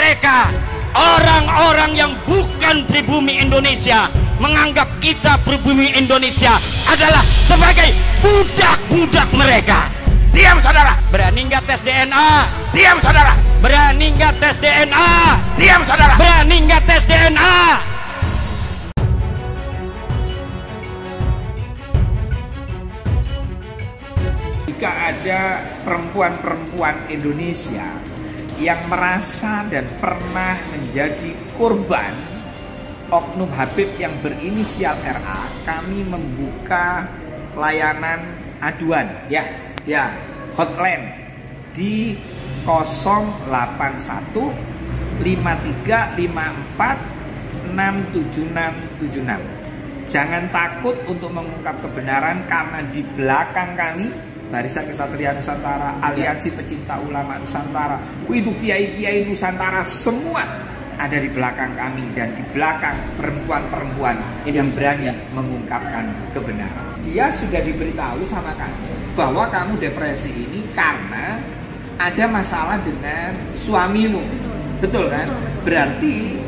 mereka, orang-orang yang bukan pribumi Indonesia, menganggap kita pribumi Indonesia adalah sebagai budak-budak mereka. Diam saudara. Berani nggak tes DNA? Diam saudara. Berani nggak tes DNA? Diam saudara. Berani nggak tes DNA? Jika ada perempuan-perempuan Indonesia yang merasa dan pernah menjadi korban oknum Habib yang berinisial RA, kami membuka layanan aduan ya hotline di 081 53 54 67676. Jangan takut untuk mengungkap kebenaran, karena di belakang kami Barisan Kesatria Nusantara, Aliansi Pecinta Ulama Nusantara, itu kiai-kiai Nusantara semua ada di belakang kami, dan di belakang perempuan-perempuan yang berani mengungkapkan kebenaran. Dia sudah diberitahu sama kamu bahwa kamu depresi ini karena ada masalah dengan suamimu. Betul kan? Berarti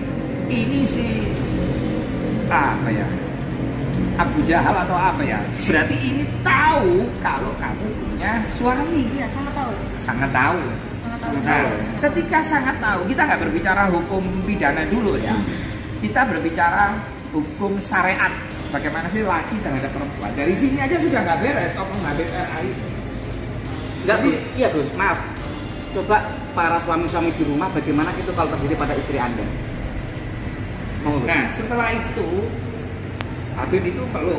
ini si apa ya? Abu Jahal atau apa ya? Berarti ini tahu kalau kamu punya suami. Iya, sangat tahu. Sangat tahu. Nah, ketika sangat tahu, kita nggak berbicara hukum pidana dulu ya. Kita berbicara hukum syariat. Bagaimana sih laki terhadap perempuan? Dari sini aja sudah nggak beres oknum Habib RA itu. Jadi, iya Gus, maaf. Coba para suami-suami di rumah, bagaimana itu kalau terjadi pada istri Anda? Nah, setelah itu Habib itu peluk.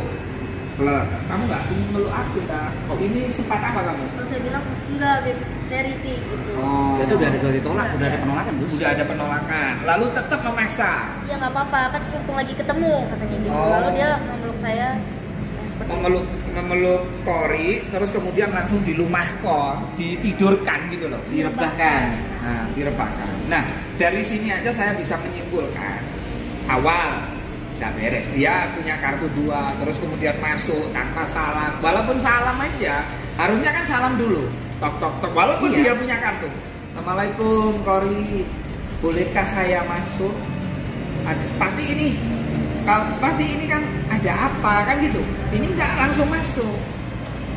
Kamu nggak meluk aku, tak? Oh, ini sempat apa kamu? Terus saya bilang enggak, Beb, saya risih gitu. Oh, itu udah ada ditolak, udah ada penolakan, Gus. Udah ada penolakan. Lalu tetap memaksa. Ya nggak apa-apa, kan mumpung lagi ketemu katanya gitu. Oh. Lalu dia memeluk saya. Memeluk Kori, terus kemudian langsung dilumahkan, ditidurkan gitu loh. Direbahkan. Nah, direbahkan. Nah, dari sini aja saya bisa menyimpulkan awal nggak beres. Dia punya kartu 2, terus kemudian masuk tanpa salam. Walaupun salam aja, harusnya kan salam dulu. Tok tok tok. Walaupun dia punya kartu. Assalamualaikum Kori, bolehkah saya masuk? Pasti ini kan ada apa kan gitu. Ini nggak langsung masuk.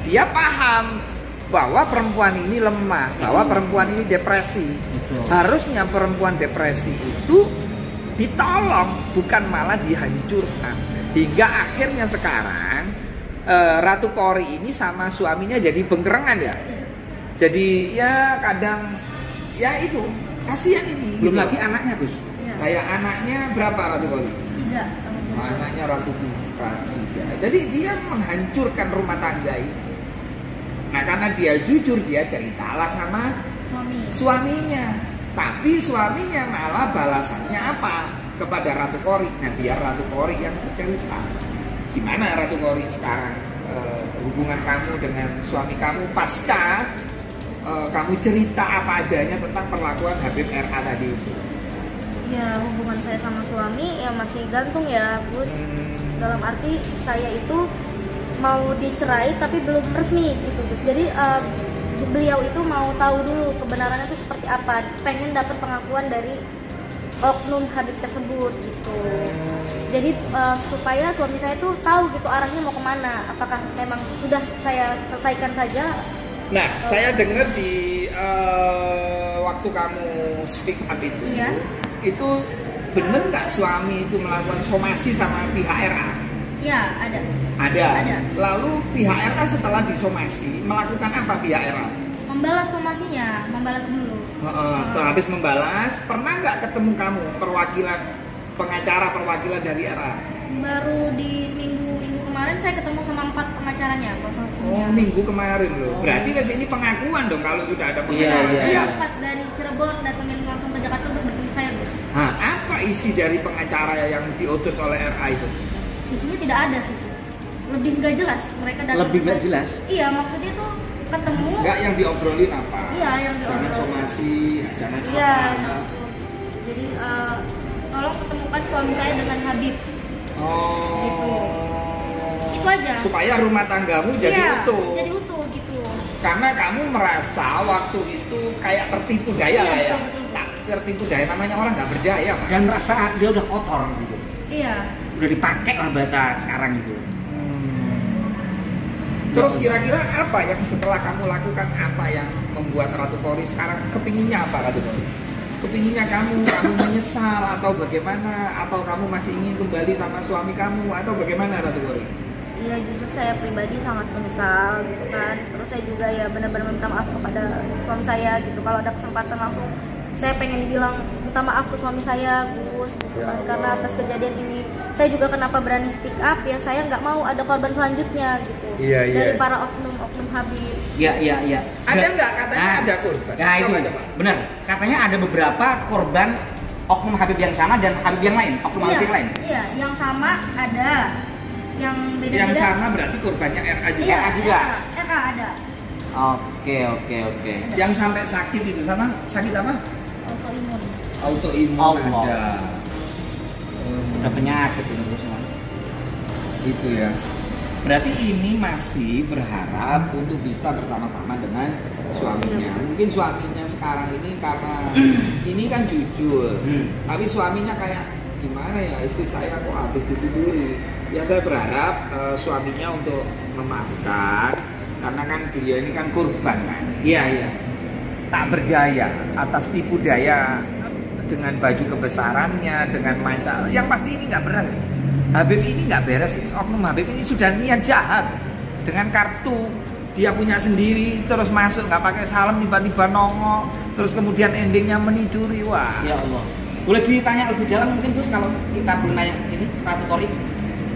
Dia paham bahwa perempuan ini lemah, bahwa perempuan ini depresi. Betul. Harusnya perempuan depresi itu ditolong, bukan malah dihancurkan. Hingga akhirnya sekarang Ratu Kori ini sama suaminya jadi bengkerengan ya. Jadi ya kadang ya itu kasihan ini. Belum gitu. lagi anaknya, Gus. Ya. Kayak anaknya berapa Ratu Kori? 3. Anaknya Ratu 3. Jadi dia menghancurkan rumah tangga ini. Nah, karena dia jujur, dia ceritalah sama suaminya. Tapi suaminya malah balasannya apa kepada Ratu Kori? Nah, biar Ratu Kori yang cerita. Gimana Ratu Kori sekarang hubungan kamu dengan suami kamu pasca kamu cerita apa adanya tentang perlakuan Habib RA tadi itu? Ya, hubungan saya sama suami ya masih gantung ya, Gus. Dalam arti saya itu mau dicerai tapi belum resmi gitu. Jadi beliau itu mau tahu dulu kebenarannya itu seperti apa, pengen dapat pengakuan dari oknum Habib tersebut gitu. Jadi supaya suami saya tuh tahu gitu arahnya mau kemana, apakah memang sudah saya selesaikan saja. Nah, saya dengar di waktu kamu speak up itu, Iya. Itu bener nggak suami itu melakukan somasi sama pihak RA? Ya, ada. Ada. Lalu pihak RA setelah disomasi melakukan apa pihak RA? Membalas somasinya, membalas dulu. Habis membalas, pernah nggak ketemu kamu pengacara perwakilan dari RA? Baru di minggu kemarin saya ketemu sama 4 pengacaranya, kuasa hukumnya. Oh, minggu kemarin loh. Berarti kesini pengakuan dong kalau sudah ada pengacara. Iya. 4 dari Cirebon datangin langsung ke Jakarta untuk bertemu saya, Gus. Apa isi dari pengacara yang diutus oleh RA itu? Di sini tidak ada sih. Lebih nggak jelas mereka datang. Lebih ke nggak saya. jelas? Iya, maksudnya tuh ketemu. Enggak, yang diobrolin apa? Iya, yang Jangan diobrolin. somasi, jangan Iya. apa. Jadi tolong ketemukan suami saya dengan Habib. Oh. Gitu. Itu aja. Supaya rumah tanggamu jadi Iya, utuh. jadi utuh gitu. Karena kamu merasa waktu itu kayak tertipu daya Iya, lah ya. betul. tertipu daya, namanya orang nggak berdaya, Pak. Dan merasa dia udah kotor gitu. Iya. Udah dipakai lah bahasa sekarang gitu. Terus kira-kira apa yang setelah kamu lakukan, apa yang membuat Ratu Kori sekarang kepinginnya apa, Ratu Kori? Kepinginnya kamu menyesal atau bagaimana? Atau kamu masih ingin kembali sama suami kamu atau bagaimana, Ratu Kori? Iya, jujur saya pribadi sangat menyesal gitu kan. Terus saya juga ya benar-benar minta maaf kepada suami saya gitu. Kalau ada kesempatan langsung saya pengen bilang minta maaf ke suami saya, Gus, gitu Ya kan. Allah. Karena atas kejadian ini saya juga kenapa berani speak up ya, saya nggak mau ada korban selanjutnya gitu. Iya, iya. Dari para oknum-oknum Habib. Iya. Ada nggak katanya ada korban? Nah itu Coba. benar. Katanya ada beberapa korban oknum Habib yang sama dan Habib yang lain, oknum Habib yang lain. Iya, yang sama ada, yang beda-beda. Yang sama berarti korbannya RA juga. Iya, RA juga. RA ada. Oke. Yang sampai sakit itu sama sakit apa? Autoimun. Autoimun Allah. ada. Udah penyakit ini terus semua. Itu ya. Berarti ini masih berharap untuk bisa bersama-sama dengan suaminya. Mungkin suaminya sekarang ini karena ini kan jujur, tapi suaminya kayak gimana ya, istri saya kok habis ditiduri. Ya saya berharap suaminya untuk memaafkan, karena kan beliau ini kan korban kan. Iya. Tak berdaya atas tipu daya dengan baju kebesarannya, dengan manca. Yang pasti ini nggak beres. Habib ini nggak beres. Oknum Habib ini sudah niat jahat dengan kartu dia punya sendiri, terus masuk nggak pakai salam, tiba-tiba nongol, terus kemudian endingnya meniduri. Wah. Ya Allah. Boleh ditanya lebih dalam mungkin Gus kalau kita belum nanya ini Ratu Kori?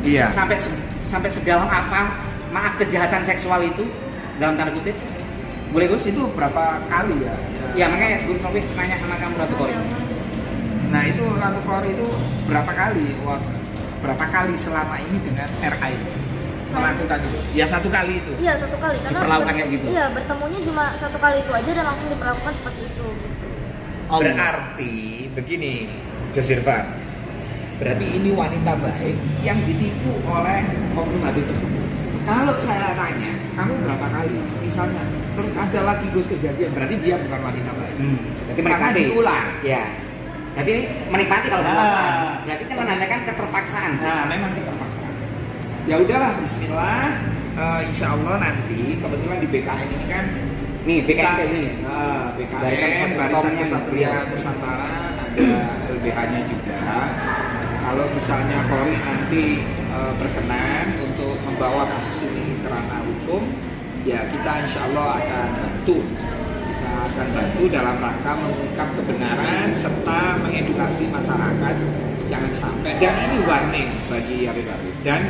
Iya. Sampai sedalam apa maaf kejahatan seksual itu dalam tanda kutip? Boleh Gus? Itu berapa kali ya? Ya makanya Gus sampai nanya sama kamu Ratu Kori. Nah itu Ratu Kori itu berapa kali? Berapa kali selama ini dengan RA itu melakukan itu? Ya satu kali itu. Iya, satu kali karena Diperlakukan kayak gitu? Iya, bertemunya cuma satu kali itu aja dan langsung diperlakukan seperti itu gitu. Berarti begini, Gus Irfan. Berarti ini wanita baik yang ditipu oleh oknum Habib tersebut. Kalau saya tanya, kamu berapa kali? Misalnya, terus ada lagi Gus kejadian, berarti dia bukan wanita baik. Berarti Karena menikmati. diulang. Ya. Berarti ini menikmati kalau Nah. dilakukan. Berarti kan menandakan keterpaksaan. Nah, memang keterpaksaan. Ya udahlah, Bismillah. Insya Allah nanti kebetulan di BKN ini kan Nih BKN ini. BKN Barisan Kesatria Nusantara, ada LBH-nya juga. Kalau misalnya Kori nanti berkenan untuk membawa kasus ini ke ranah hukum, ya kita insya Allah akan bantu. Kita akan bantu dalam rangka mengungkap kebenaran serta mengedukasi masyarakat jangan sampai. Dan ini warning bagi Habib-Habib. Dan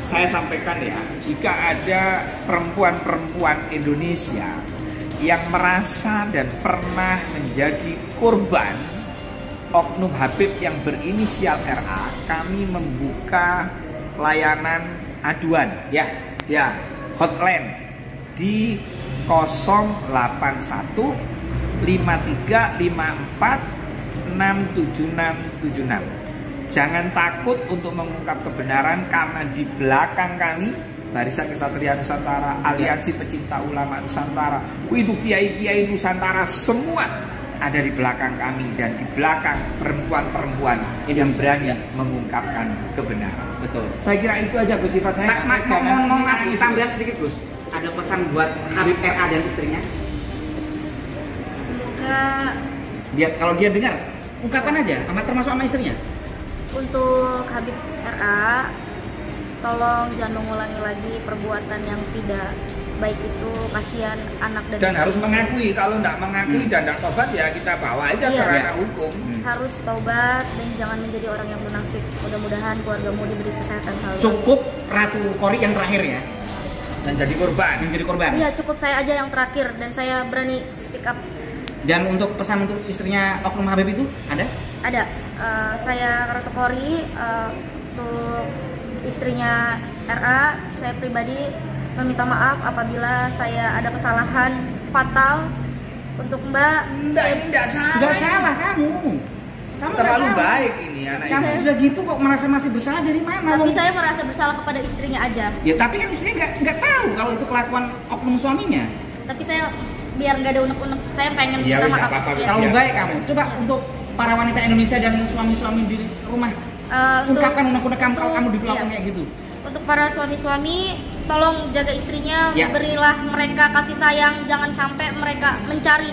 saya sampaikan ya, jika ada perempuan-perempuan Indonesia yang merasa dan pernah menjadi korban oknum Habib yang berinisial RA, kami membuka layanan aduan Ya. hotline di 081 5354 67676. Jangan takut untuk mengungkap kebenaran karena di belakang kami Barisan Kesatria Nusantara, Aliansi Pecinta Ulama Nusantara, itu kiai-kiai Nusantara semua ada di belakang kami dan di belakang perempuan-perempuan yang berani mengungkapkan kebenaran. Betul. Saya kira itu aja Gus Sifat. Saya Mau tambahan sedikit Gus. Ada pesan buat Habib RA dan istrinya? Semoga Kalau dia dengar, ungkapkan aja, termasuk sama istrinya. untuk Habib RA, tolong jangan mengulangi lagi perbuatan yang tidak baik itu, kasihan anak dan harus mengakui. Kalau tidak mengakui dan tidak tobat ya kita bawa aja ke Iya. ranah hukum. harus taubat dan jangan menjadi orang yang munafik. Mudah-mudahan keluargamu diberi kesehatan selalu. Cukup Ratu Kori yang terakhir ya, Dan jadi korban. yang jadi korban. Iya, cukup saya aja yang terakhir dan saya berani speak up. Dan untuk pesan untuk istrinya oknum Habib itu ada? Ada, saya Ratu Kori, untuk istrinya RA, saya pribadi meminta maaf apabila saya ada kesalahan fatal untuk Mbak. Enggak, ini enggak salah. Enggak salah kamu. Kamu nggak Terlalu salah. baik ini anak Kamu ini. sudah gitu kok merasa masih bersalah dari mana? Tapi Lo? saya merasa bersalah kepada istrinya aja. Ya tapi kan istrinya nggak tahu kalau itu kelakuan oknum suaminya. Tapi saya biar nggak ada unek-unek, saya pengen Iya, minta nggak maaf. apa-apa, Ya. Terlalu Iya. baik kamu. Coba untuk para wanita Indonesia dan suami-suami di rumah? Ungkapkan unek-unek kalau kamu diperlakukan kayak gitu. Untuk para suami-suami, tolong jaga istrinya, Ya. berilah mereka kasih sayang, jangan sampai mereka mencari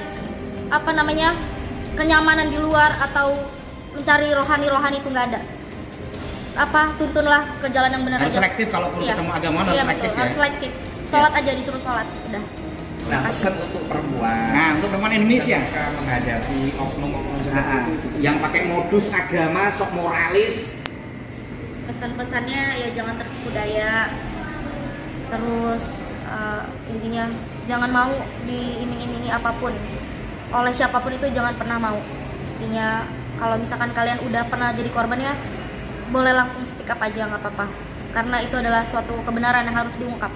kenyamanan di luar atau mencari rohani itu nggak ada. Tuntunlah ke jalan yang benar Harus aja. selektif kalau perlu Iya. ketemu agama harus Iya, selektif betul, ya. harus selektif. Sholat aja disuruh sholat, udah. Nah, pesan untuk perempuan. Nah, untuk perempuan Indonesia Ketika menghadapi oknum-oknum seperti Nah, itu, yang pakai modus agama sok moralis. Pesan-pesannya ya jangan tertipu daya. Terus intinya jangan mau diiming-imingi apapun oleh siapapun, itu jangan pernah mau. Intinya kalau misalkan kalian udah pernah jadi korban ya, boleh langsung speak up aja, nggak apa-apa, karena itu adalah suatu kebenaran yang harus diungkap.